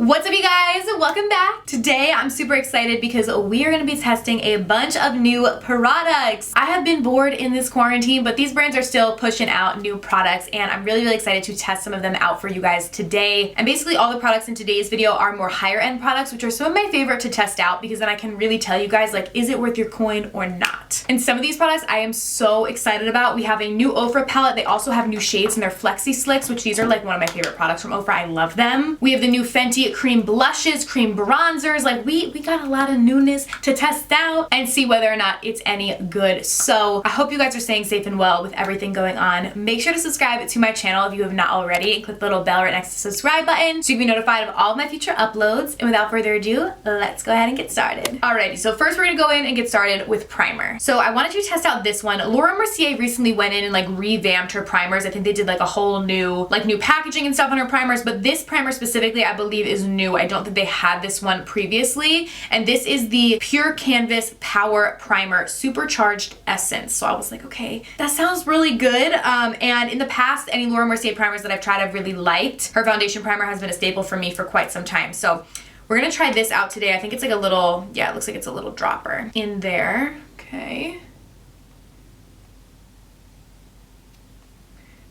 What's up, you guys? Welcome back. Today I'm super excited because we are going to be testing a bunch of new products. I have been bored in this quarantine, but these brands are still pushing out new products and I'm really excited to test some of them out for you guys today. And basically all the products in today's video are more higher end products, which are some of my favorite to test out because then I can really tell you guys, like, is it worth your coin or not? And some of these products I am so excited about. We have a new Ofra palette. They also have new shades in their Flexi Slicks, which these are like one of my favorite products from Ofra. I love them. We have the new Fenty cream blushes, cream bronzers. Like we got a lot of newness to test out and see whether or not it's any good. So I hope you guys are staying safe and well with everything going on. Make sure to subscribe to my channel if you have not already and click the little bell right next to the subscribe button so you can be notified of all of my future uploads. And without further ado, let's go ahead and get started. Alrighty, so first we're gonna go in and get started with primer. So I wanted to test out this one. Laura Mercier recently went in and like revamped her primers. I think they did like a whole new packaging and stuff on her primers, but this primer specifically I believe is new. I don't think they had this one previously, and this is the Pure Canvas Power Primer Supercharged Essence. So I was like, okay, that sounds really good. And in the past, any Laura Mercier primers that I've tried I've really liked. Her foundation primer has been a staple for me for quite some time. So we're gonna try this out today. I think it's like a little, yeah, it looks like it's a little dropper in there. Okay.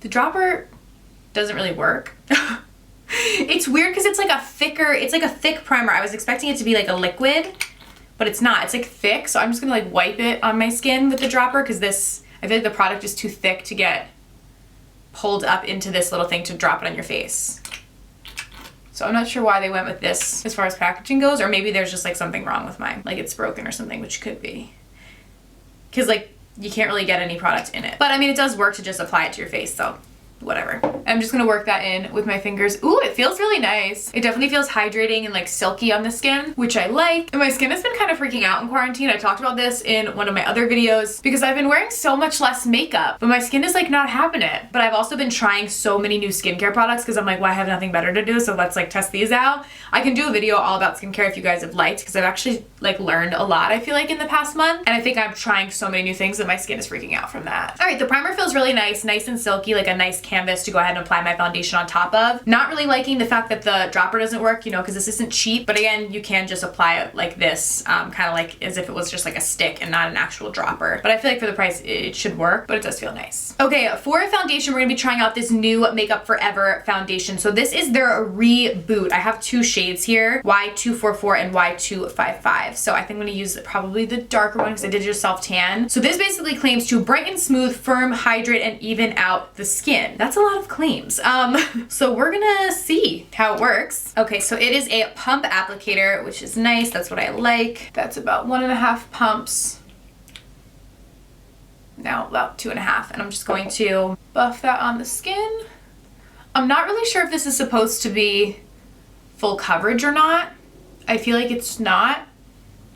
The dropper doesn't really work. It's weird because it's like a thick primer. I was expecting it to be like a liquid, but it's not. It's like thick, so I'm just gonna like wipe it on my skin with the dropper because I feel like the product is too thick to get pulled up into this little thing to drop it on your face. So I'm not sure why they went with this as far as packaging goes, or maybe there's just like something wrong with mine, like it's broken or something, which could be. Because like you can't really get any product in it. But I mean, it does work to just apply it to your face, so whatever. I'm just gonna work that in with my fingers. Ooh, it feels really nice. It definitely feels hydrating and like silky on the skin, which I like. And my skin has been kind of freaking out in quarantine. I talked about this in one of my other videos because I've been wearing so much less makeup, but my skin is like not having it. But I've also been trying so many new skincare products because I'm like, well, I have nothing better to do, so let's like test these out. I can do a video all about skincare if you guys have liked, because I've actually like learned a lot, I feel like, in the past month. And I think I'm trying so many new things that my skin is freaking out from that. All right, the primer feels really nice and silky, like a nice canvas to go ahead and apply my foundation on top of. Not really liking the fact that the dropper doesn't work, you know, because this isn't cheap, but again, you can just apply it like this, kind of like as if it was just like a stick and not an actual dropper. But I feel like for the price, it should work, but it does feel nice. Okay, for foundation, we're gonna be trying out this new Makeup Forever foundation. So this is their reboot. I have two shades here, Y244 and Y255. So I think I'm gonna use probably the darker one because I did just self tan. So this basically claims to brighten, smooth, firm, hydrate, and even out the skin. That's a lot of claims. So we're gonna see how it works. Okay, so it is a pump applicator, which is nice. That's what I like. That's about 1.5 pumps. Now about 2.5, and I'm just going to buff that on the skin. I'm not really sure if this is supposed to be full coverage or not. I feel like it's not,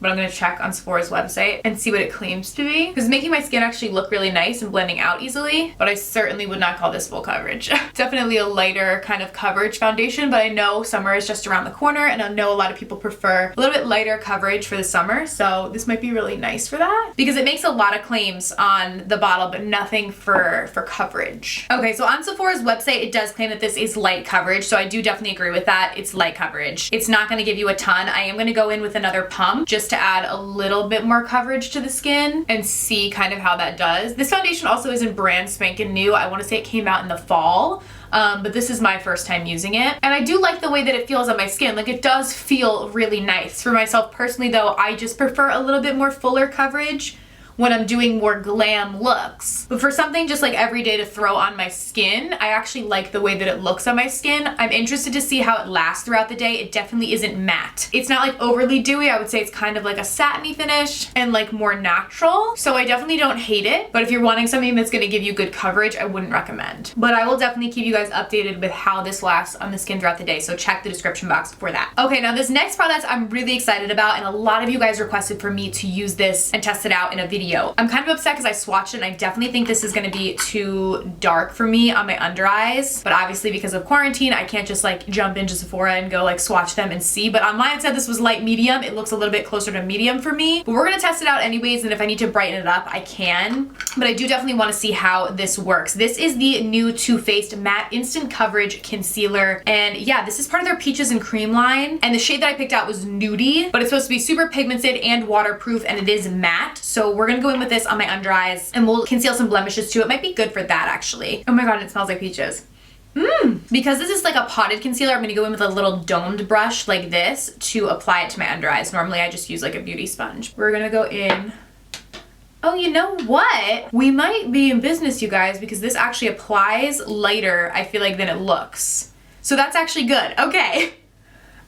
but I'm gonna check on Sephora's website and see what it claims to be. Because it's making my skin actually look really nice and blending out easily, but I certainly would not call this full coverage. Definitely a lighter kind of coverage foundation, but I know summer is just around the corner and I know a lot of people prefer a little bit lighter coverage for the summer, so this might be really nice for that because it makes a lot of claims on the bottle, but nothing for coverage. Okay, so on Sephora's website, it does claim that this is light coverage, so I do definitely agree with that. It's light coverage. It's not gonna give you a ton. I am gonna go in with another pump just to add a little bit more coverage to the skin and see kind of how that does. This foundation also isn't brand spanking new. I want to say it came out in the fall, but this is my first time using it. And I do like the way that it feels on my skin. Like, it does feel really nice. For myself personally though, I just prefer a little bit more fuller coverage when I'm doing more glam looks. But for something just like everyday to throw on my skin, I actually like the way that it looks on my skin. I'm interested to see how it lasts throughout the day. It definitely isn't matte. It's not like overly dewy. I would say it's kind of like a satiny finish and like more natural. So I definitely don't hate it. But if you're wanting something that's gonna give you good coverage, I wouldn't recommend. But I will definitely keep you guys updated with how this lasts on the skin throughout the day. So check the description box for that. Okay, now this next product I'm really excited about, and a lot of you guys requested for me to use this and test it out in a video video. I'm kind of upset because I swatched it and I definitely think this is gonna be too dark for me on my under eyes. But obviously because of quarantine, I can't just like jump into Sephora and go like swatch them and see. But online it said this was light medium. It looks a little bit closer to medium for me. But we're gonna test it out anyways, and if I need to brighten it up, I can. But I do definitely wanna see how this works. This is the new Too Faced Matte Instant Coverage Concealer. And yeah, this is part of their Peaches and Cream line. And the shade that I picked out was Nudie, but it's supposed to be super pigmented and waterproof, and it is matte. So we're gonna go in with this on my under eyes and we'll conceal some blemishes too. It might be good for that actually. Oh my god, it smells like peaches. Because this is like a potted concealer, I'm gonna go in with a little domed brush like this to apply it to my under eyes. Normally I just use like a beauty sponge. We're gonna go in. Oh, you know what? We might be in business, you guys, because this actually applies lighter, I feel like, than it looks. So that's actually good. Okay.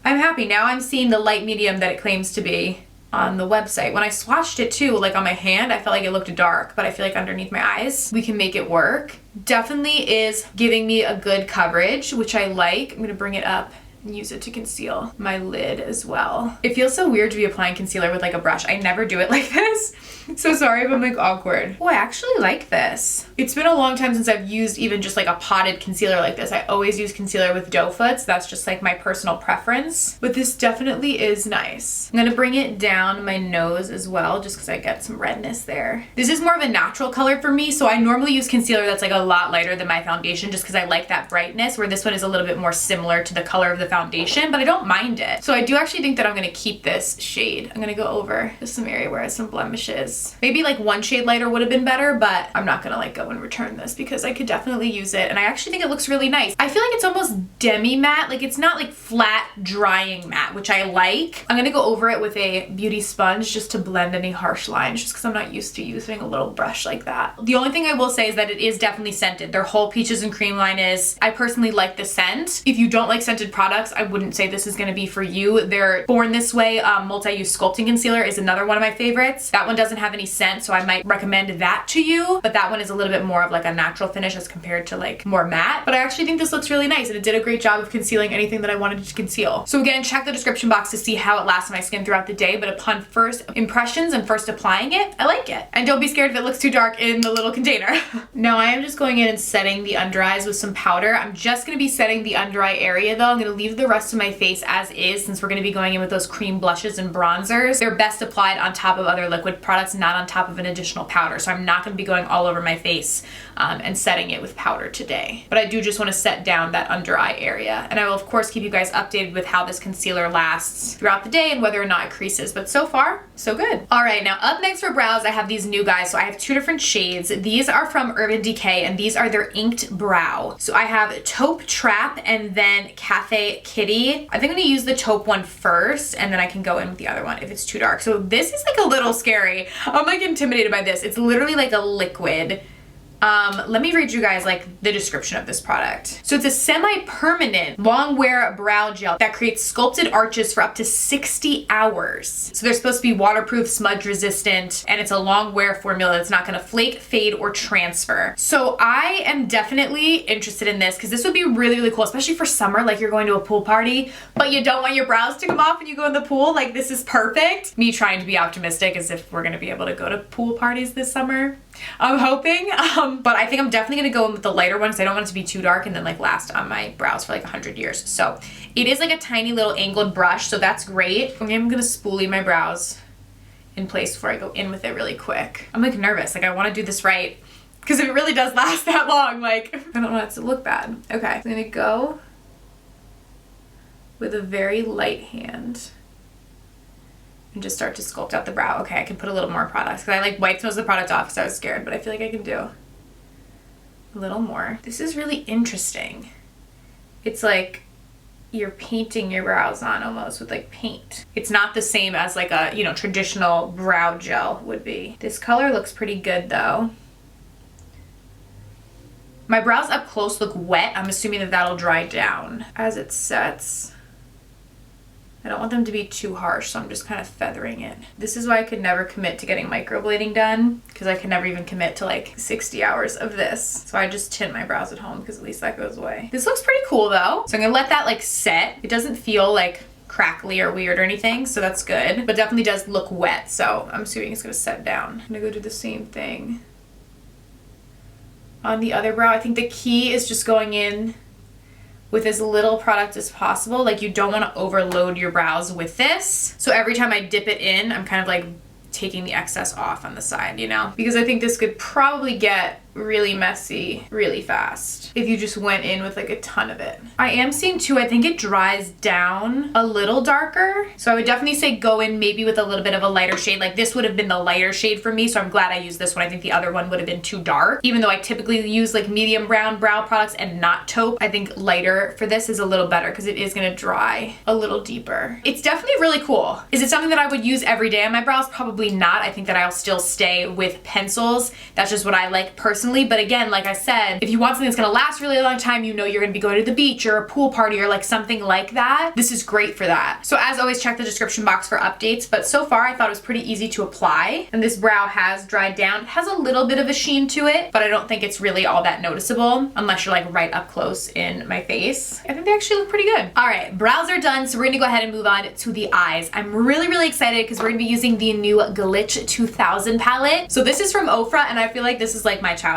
I'm happy. Now I'm seeing the light medium that it claims to be on the website. When I swatched it too, like on my hand, I felt like it looked dark, but I feel like underneath my eyes, we can make it work. Definitely is giving me a good coverage, which I like. I'm gonna bring it up and use it to conceal my lid as well. It feels so weird to be applying concealer with like a brush. I never do it like this. So sorry if I'm like awkward. Oh, I actually like this. It's been a long time since I've used even just like a potted concealer like this. I always use concealer with doe foots. That's just like my personal preference. But this definitely is nice. I'm gonna bring it down my nose as well, just because I get some redness there. This is more of a natural color for me, so I normally use concealer that's like a lot lighter than my foundation just because I like that brightness, where this one is a little bit more similar to the color of the foundation, but I don't mind it. So I do actually think that I'm gonna keep this shade. I'm gonna go over just some area where I have some blemishes. Maybe like one shade lighter would have been better, but I'm not gonna like go and return this because I could definitely use it. And I actually think it looks really nice. I feel like it's almost demi matte. Like it's not like flat drying matte, which I like. I'm gonna go over it with a beauty sponge just to blend any harsh lines, just because I'm not used to using a little brush like that. The only thing I will say is that it is definitely scented. Their whole Peaches and Cream line is. I personally like the scent. If you don't like scented products, I wouldn't say this is gonna be for you. Their Born This Way multi-use sculpting concealer is another one of my favorites. That one doesn't have any scent, so I might recommend that to you, but that one is a little bit more of like a natural finish as compared to like more matte. But I actually think this looks really nice, and it did a great job of concealing anything that I wanted to conceal. So again, check the description box to see how it lasts on my skin throughout the day, but upon first impressions and first applying it, I like it. And don't be scared if it looks too dark in the little container. Now I am just going in and setting the under eyes with some powder. I'm just gonna be setting the under eye area though. I'm gonna leave the rest of my face as is, since we're gonna be going in with those cream blushes and bronzers. They're best applied on top of other liquid products, not on top of an additional powder. So I'm not gonna be going all over my face and setting it with powder today. But I do just wanna set down that under eye area. And I will of course keep you guys updated with how this concealer lasts throughout the day and whether or not it creases. But so far, so good. All right, now up next for brows, I have these new guys. So I have two different shades. These are from Urban Decay, and these are their Inked Brow. So I have Taupe Trap and then Cafe Kitty. I think I'm gonna use the taupe one first, and then I can go in with the other one if it's too dark. So this is like a little scary. I'm like intimidated by this. It's literally like a liquid. Let me read you guys like the description of this product. So it's a semi-permanent long wear brow gel that creates sculpted arches for up to 60 hours. So they're supposed to be waterproof, smudge resistant, and it's a long wear formula that's not gonna flake, fade, or transfer. So I am definitely interested in this because this would be really, really cool, especially for summer, like you're going to a pool party, but you don't want your brows to come off when you go in the pool. Like this is perfect. Me trying to be optimistic as if we're gonna be able to go to pool parties this summer. I'm hoping, but I think I'm definitely gonna go in with the lighter one because I don't want it to be too dark and then like last on my brows for like 100 years. So it is like a tiny little angled brush, so that's great. Okay, I'm gonna spoolie my brows in place before I go in with it really quick. I'm like nervous, like I wanna do this right because if it really does last that long, like I don't want it to look bad. Okay, I'm gonna go with a very light hand and just start to sculpt out the brow. Okay, I can put a little more product because I like wiped most of the product off because I was scared, but I feel like I can do a little more. This is really interesting. It's like you're painting your brows on almost with like paint. It's not the same as like a, you know, traditional brow gel would be. This color looks pretty good though. My brows up close look wet. I'm assuming that that'll dry down as it sets. I don't want them to be too harsh, so I'm just kind of feathering it. This is why I could never commit to getting microblading done, because I could never even commit to like 60 hours of this. So I just tint my brows at home because at least that goes away. This looks pretty cool though. So I'm gonna let that like set. It doesn't feel like crackly or weird or anything, so that's good. But definitely does look wet, so I'm assuming it's gonna set down. I'm gonna go do the same thing on the other brow. I think the key is just going in with as little product as possible. Like, you don't want to overload your brows with this. So every time I dip it in, I'm kind of like taking the excess off on the side, you know? Because I think this could probably get really messy really fast if you just went in with like a ton of it. I am seeing too, I think it dries down a little darker. So I would definitely say go in maybe with a little bit of a lighter shade. Like this would have been the lighter shade for me, so I'm glad I used this one. I think the other one would have been too dark. Even though I typically use like medium brown brow products and not taupe, I think lighter for this is a little better because it is gonna dry a little deeper. It's definitely really cool. Is it something that I would use every day on my brows? Probably not. I think that I'll still stay with pencils. That's just what I like personally. But again, like I said, if you want something that's gonna last really long time, you know you're gonna be going to the beach or a pool party or like something like that, this is great for that. So as always, check the description box for updates. But so far I thought it was pretty easy to apply, and this brow has dried down. It has a little bit of a sheen to it, but I don't think it's really all that noticeable unless you're like right up close in my face. I think they actually look pretty good. All right, brows are done, so we're gonna go ahead and move on to the eyes. I'm really excited because we're gonna be using the new Glitch 2000 palette. So this is from Ofra, and I feel like this is like my childhood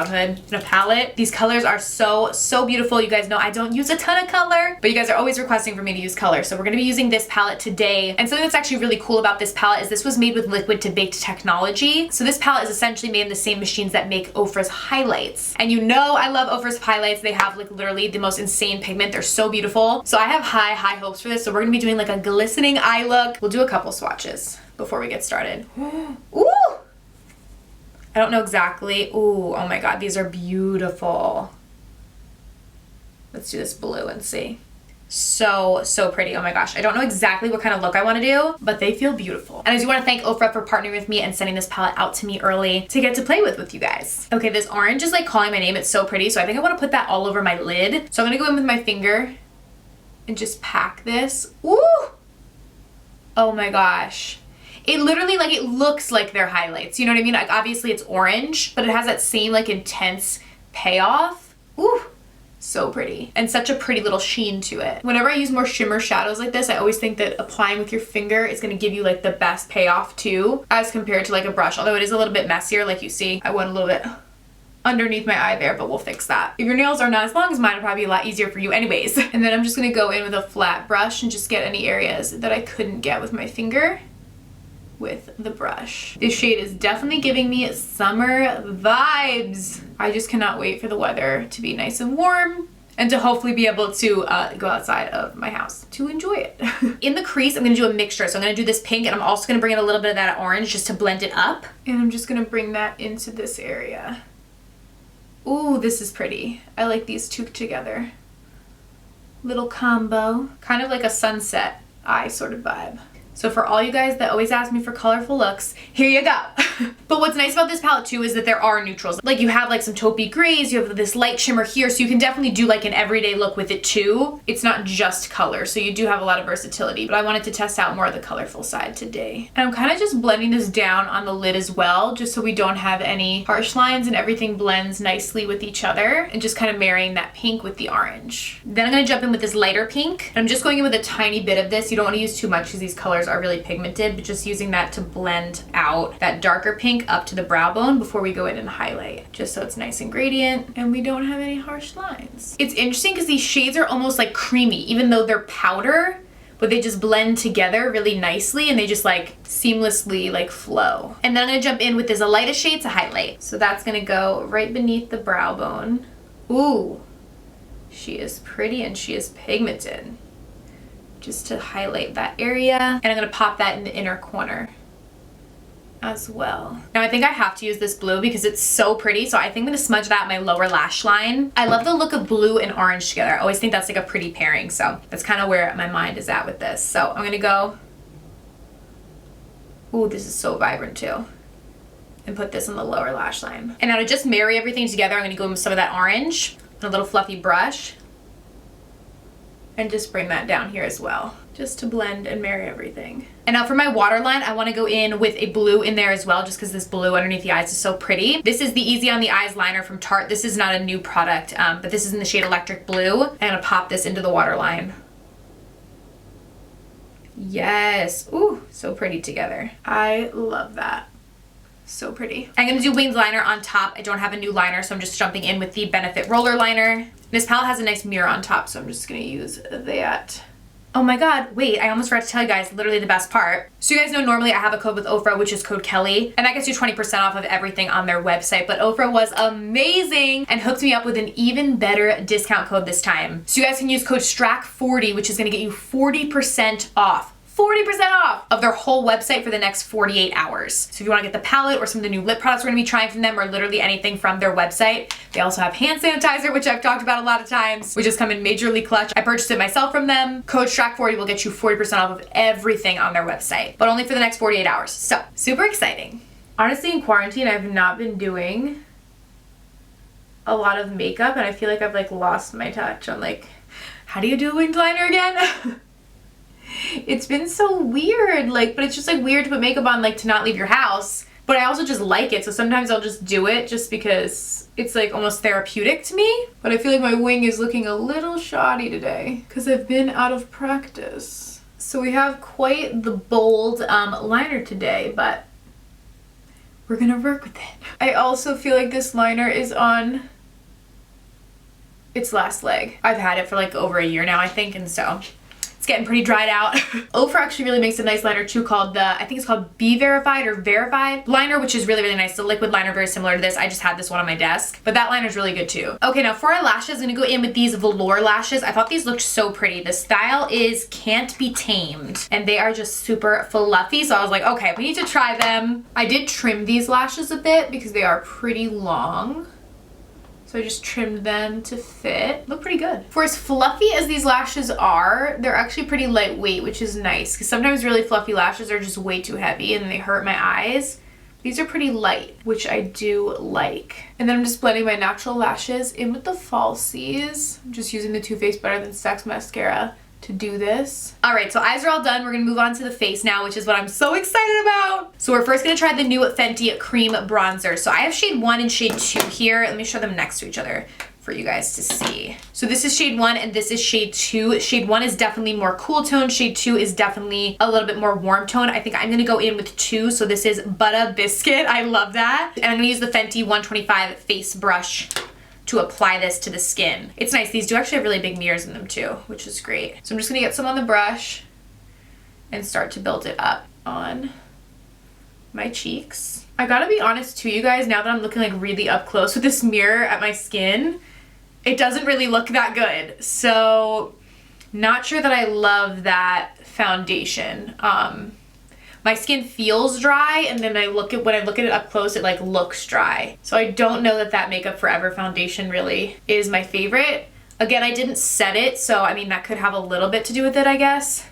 in a palette. These colors are so beautiful. You guys know I don't use a ton of color, but you guys are always requesting for me to use color. So we're gonna be using this palette today. And something that's actually really cool about this palette is this was made with liquid to baked technology. So this palette is essentially made in the same machines that make Ofra's highlights. And you know I love Ofra's highlights. They have like literally the most insane pigment. They're so beautiful. So I have high hopes for this. So we're gonna be doing like a glistening eye look. We'll do a couple swatches before we get started. Ooh! I don't know exactly. Ooh, oh my god, these are beautiful. Let's do this blue and see. So pretty. Oh my gosh. I don't know exactly what kind of look I want to do, but they feel beautiful. And I do want to thank Ofra for partnering with me and sending this palette out to me early to get to play with you guys. Okay, this orange is like calling my name. It's so pretty. So I think I want to put that all over my lid. So I'm going to go in with my finger and just pack this. Ooh! Oh my gosh. It literally, like, it looks like they're highlights. You know what I mean? Like, obviously it's orange, but it has that same, like, intense payoff. Ooh, so pretty. And such a pretty little sheen to it. Whenever I use more shimmer shadows like this, I always think that applying with your finger is gonna give you, like, the best payoff, too, as compared to, like, a brush. Although it is a little bit messier, like you see. I went a little bit underneath my eye there, but we'll fix that. If your nails are not as long as mine, it'll probably be a lot easier for you anyways. And then I'm just gonna go in with a flat brush and just get any areas that I couldn't get with my finger with the brush. This shade is definitely giving me summer vibes. I just cannot wait for the weather to be nice and warm and to hopefully be able to go outside of my house to enjoy it. In the crease, I'm gonna do a mixture. So I'm gonna do this pink, and I'm also gonna bring in a little bit of that orange just to blend it up. And I'm just gonna bring that into this area. Ooh, this is pretty. I like these two together. Little combo. Kind of like a sunset eye sort of vibe. So for all you guys that always ask me for colorful looks, here you go. But what's nice about this palette too is that there are neutrals. Like you have like some taupey grays, you have this light shimmer here, so you can definitely do like an everyday look with it too. It's not just color, so you do have a lot of versatility, but I wanted to test out more of the colorful side today. And I'm kind of just blending this down on the lid as well, just so we don't have any harsh lines and everything blends nicely with each other, and just kind of marrying that pink with the orange. Then I'm gonna jump in with this lighter pink. And I'm just going in with a tiny bit of this. You don't want to use too much because these colors are really pigmented, but just using that to blend out that darker pink up to the brow bone before we go in and highlight, just so it's nice and gradient and we don't have any harsh lines. It's interesting because these shades are almost like creamy, even though they're powder, but they just blend together really nicely and they just like seamlessly like flow. And then I'm gonna jump in with this a lighter shade to highlight. So that's gonna go right beneath the brow bone. Ooh, she is pretty and she is pigmented. Just to highlight that area. And I'm gonna pop that in the inner corner as well. Now I think I have to use this blue because it's so pretty, so I think I'm gonna smudge that in my lower lash line. I love the look of blue and orange together. I always think that's like a pretty pairing, so that's kind of where my mind is at with this. So I'm gonna go, ooh, this is so vibrant too, and put this in the lower lash line. And now to just marry everything together, I'm gonna go in with some of that orange and a little fluffy brush and just bring that down here as well, just to blend and marry everything. And now for my waterline, I want to go in with a blue in there as well, just because this blue underneath the eyes is so pretty. This is the Easy on the Eyes liner from Tarte. This is not a new product, but this is in the shade Electric Blue. I'm gonna pop this into the waterline. Yes. Ooh, so pretty together. I love that. So pretty. I'm going to do winged liner on top. I don't have a new liner, so I'm just jumping in with the Benefit Roller Liner. This palette has a nice mirror on top, so I'm just going to use that. Oh my god, wait, I almost forgot to tell you guys literally the best part. So you guys know normally I have a code with Ofra, which is code Kelly, and that gets you 20% off of everything on their website, but Ofra was amazing and hooked me up with an even better discount code this time. So you guys can use code STRACK40, which is gonna get you 40% off. 40% off of their whole website for the next 48 hours. So if you want to get the palette or some of the new lip products we're going to be trying from them, or literally anything from their website. They also have hand sanitizer, which I've talked about a lot of times, which has come in majorly clutch. I purchased it myself from them. Code STRACK40 will get you 40% off of everything on their website, but only for the next 48 hours. So super exciting. Honestly, in quarantine, I've not been doing a lot of makeup, and I feel like I've like lost my touch on like, how do you do a winged liner again? It's been so weird, like, but it's just like weird to put makeup on, like, to not leave your house, but I also just like it, so sometimes I'll just do it just because it's like almost therapeutic to me. But I feel like my wing is looking a little shoddy today because I've been out of practice. So we have quite the bold liner today, but we're gonna work with it. I also feel like this liner is on its last leg. I've had it for like over a year now, I think, and so it's getting pretty dried out. Ofra actually really makes a nice liner too called I think it's called Be Verified or Verified liner, which is really, really nice. The liquid liner, very similar to this. I just had this one on my desk, but that liner is really good too. Okay, now for our lashes, I'm gonna go in with these velour lashes. I thought these looked so pretty. The style is Can't Be Tamed, and they are just super fluffy. So I was like, okay, we need to try them. I did trim these lashes a bit because they are pretty long. So I just trimmed them to fit. Look pretty good. For as fluffy as these lashes are, they're actually pretty lightweight, which is nice because sometimes really fluffy lashes are just way too heavy and they hurt my eyes. These are pretty light, which I do like. And then I'm just blending my natural lashes in with the falsies. I'm just using the Too Faced Better Than Sex mascara to do this. All right, so eyes are all done. We're gonna move on to the face now, which is what I'm so excited about. So we're first gonna try the new Fenty Cream Bronzer. So I have shade 1 and shade 2 here. Let me show them next to each other for you guys to see. So this is shade 1 and this is shade 2. Shade 1 is definitely more cool tone. Shade 2 is definitely a little bit more warm tone. I think I'm gonna go in with 2. So this is Butter Biscuit. I love that. And I'm gonna use the Fenty 125 face brush to apply this to the skin. It's nice. These do actually have really big mirrors in them too, which is great. So I'm just gonna get some on the brush and start to build it up on my cheeks. I gotta be honest too, you guys, now that I'm looking like really up close with this mirror at my skin, it doesn't really look that good. So not sure that I love that foundation. My skin feels dry, and then when I look at it up close, it like looks dry. So I don't know that that Makeup Forever foundation really is my favorite. Again, I didn't set it, so I mean that could have a little bit to do with it, I guess.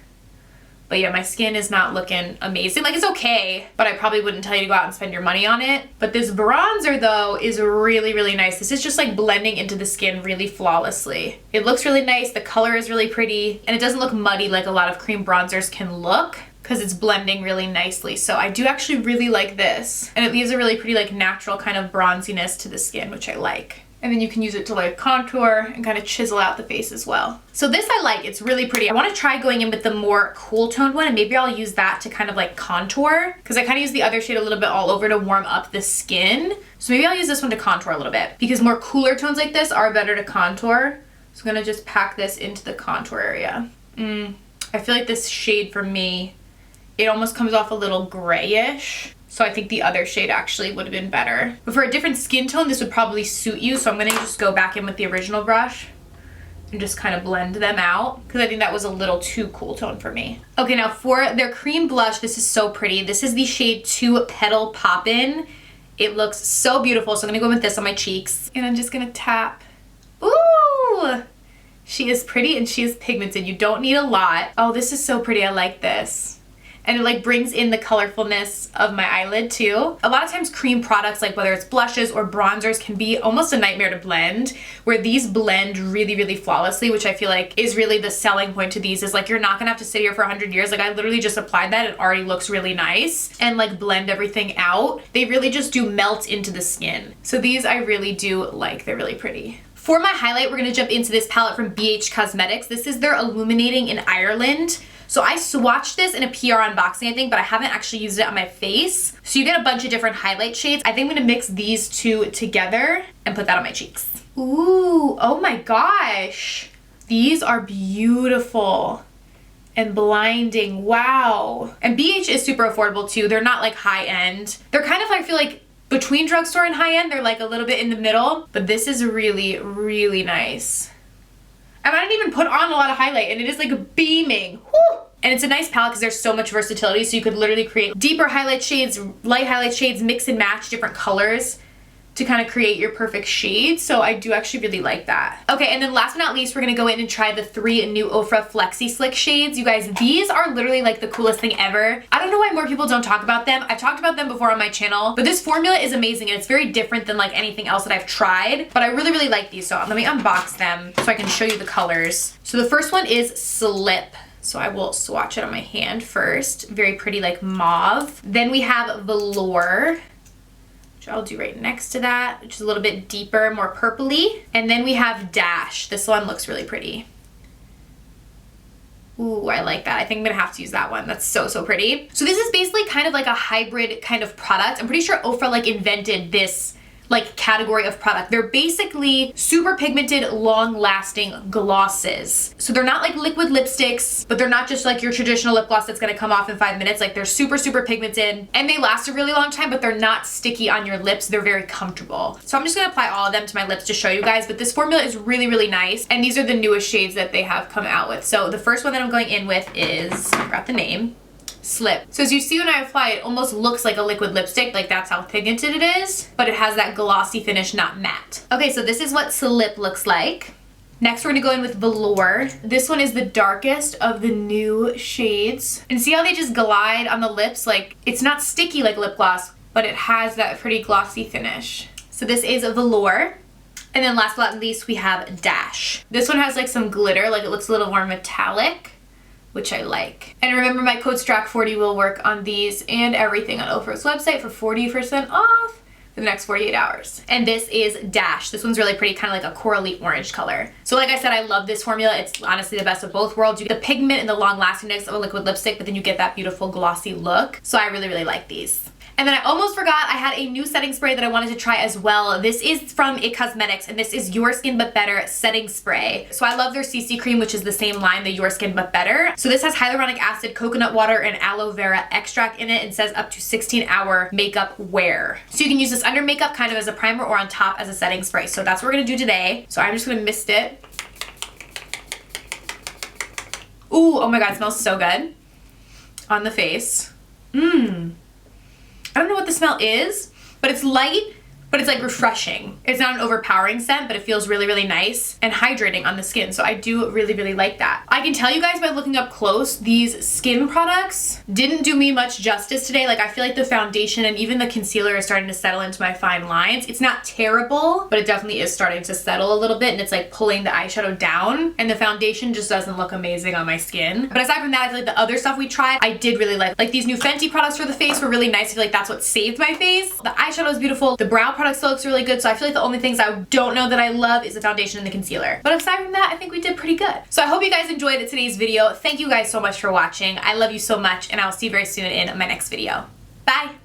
But yeah, my skin is not looking amazing. Like, it's okay, but I probably wouldn't tell you to go out and spend your money on it. But this bronzer though is really, really nice. This is just like blending into the skin really flawlessly. It looks really nice, the color is really pretty, and it doesn't look muddy like a lot of cream bronzers can look, because it's blending really nicely. So I do actually really like this. And it leaves a really pretty like natural kind of bronziness to the skin, which I like. And then you can use it to like contour and kind of chisel out the face as well. So this I like, it's really pretty. I want to try going in with the more cool toned one, and maybe I'll use that to kind of like contour, because I kind of use the other shade a little bit all over to warm up the skin. So maybe I'll use this one to contour a little bit, because more cooler tones like this are better to contour. So I'm gonna just pack this into the contour area. I feel like this shade for me, it almost comes off a little grayish. So I think the other shade actually would have been better. But for a different skin tone, this would probably suit you. So I'm gonna just go back in with the original brush and just kind of blend them out, because I think that was a little too cool tone for me. Okay, now for their cream blush, this is so pretty. This is the shade 2 Petal Poppin'. It looks so beautiful. So I'm gonna go with this on my cheeks, and I'm just gonna tap. Ooh! She is pretty and she is pigmented. You don't need a lot. Oh, this is so pretty. I like this. And it like brings in the colorfulness of my eyelid too. A lot of times cream products, like whether it's blushes or bronzers, can be almost a nightmare to blend, where these blend really, really flawlessly, which I feel like is really the selling point to these, is like you're not gonna have to sit here for 100 years. Like I literally just applied that, it already looks really nice, and like blend everything out. They really just do melt into the skin. So these I really do like, they're really pretty. For my highlight, we're gonna jump into this palette from BH Cosmetics. This is their Illuminating in Ireland. So I swatched this in a PR unboxing, I think, but I haven't actually used it on my face. So you get a bunch of different highlight shades. I think I'm gonna mix these two together and put that on my cheeks. Ooh, oh my gosh. These are beautiful and blinding, wow. And BH is super affordable too. They're not like high end. They're kind of, I feel like, between drugstore and high end. They're like a little bit in the middle, but this is really, really nice. And I didn't even put on a lot of highlight and it is like beaming. Woo! And it's a nice palette because there's so much versatility, so you could literally create deeper highlight shades, light highlight shades, mix and match different colors to kind of create your perfect shade. So I do actually really like that. Okay, and then last but not least, we're gonna go in and try the 3 new Ofra Flexi Slick shades. You guys, these are literally like the coolest thing ever. I don't know why more people don't talk about them. I've talked about them before on my channel, but this formula is amazing and it's very different than like anything else that I've tried, but I really, really like these. So let me unbox them so I can show you the colors. So the first one is Slip. So I will swatch it on my hand first. Very pretty, like mauve. Then we have Velour, which I'll do right next to that, which is a little bit deeper, more purpley. And then we have Dash. This one looks really pretty. Ooh, I like that. I think I'm gonna have to use that one. That's so, so pretty. So this is basically kind of like a hybrid kind of product. I'm pretty sure Ofra like invented this like category of product. They're basically super pigmented, long-lasting glosses. So they're not like liquid lipsticks, but they're not just like your traditional lip gloss that's gonna come off in 5 minutes. Like they're super, super pigmented and they last a really long time, but they're not sticky on your lips. They're very comfortable. So I'm just gonna apply all of them to my lips to show you guys, but this formula is really, really nice. And these are the newest shades that they have come out with. So the first one that I'm going in with is, I forgot the name, Slip. So as you see when I apply it, almost looks like a liquid lipstick, like that's how pigmented it is, but it has that glossy finish, not matte. Okay, so this is what Slip looks like. Next, we're gonna go in with Velour. This one is the darkest of the new shades. And see how they just glide on the lips? Like, it's not sticky like lip gloss, but it has that pretty glossy finish. So this is a Velour. And then last but not least, we have Dash. This one has like some glitter, like it looks a little more metallic, which I like. And remember, my code STRACK40 will work on these and everything on Ofra's website for 40% off for the next 48 hours. And this is Dash. This one's really pretty, kind of like a corally orange color. So like I said, I love this formula. It's honestly the best of both worlds. You get the pigment and the long lastingness of a liquid lipstick, but then you get that beautiful glossy look. So I really, really like these. And then I almost forgot, I had a new setting spray that I wanted to try as well. This is from It Cosmetics, and this is Your Skin But Better setting spray. So I love their CC cream, which is the same line, the Your Skin But Better. So this has hyaluronic acid, coconut water, and aloe vera extract in it, and says up to 16-hour makeup wear. So you can use this under makeup kind of as a primer or on top as a setting spray. So that's what we're gonna do today. So I'm just gonna mist it. Ooh, oh my God, it smells so good on the face. I don't know what the smell is, but it's light, but it's like refreshing. It's not an overpowering scent, but it feels really, really nice and hydrating on the skin. So I do really, really like that. I can tell you guys by looking up close, these skin products didn't do me much justice today. Like I feel like the foundation and even the concealer is starting to settle into my fine lines. It's not terrible, but it definitely is starting to settle a little bit and it's like pulling the eyeshadow down and the foundation just doesn't look amazing on my skin. But aside from that, I feel like the other stuff we tried, I did really like. Like these new Fenty products for the face were really nice. I feel like that's what saved my face. The eyeshadow is beautiful. The brow product still looks really good. So I feel like the only things I don't know that I love is the foundation and the concealer. But aside from that, I think we did pretty good. So I hope you guys enjoyed today's video. Thank you guys so much for watching. I love you so much and I'll see you very soon in my next video. Bye!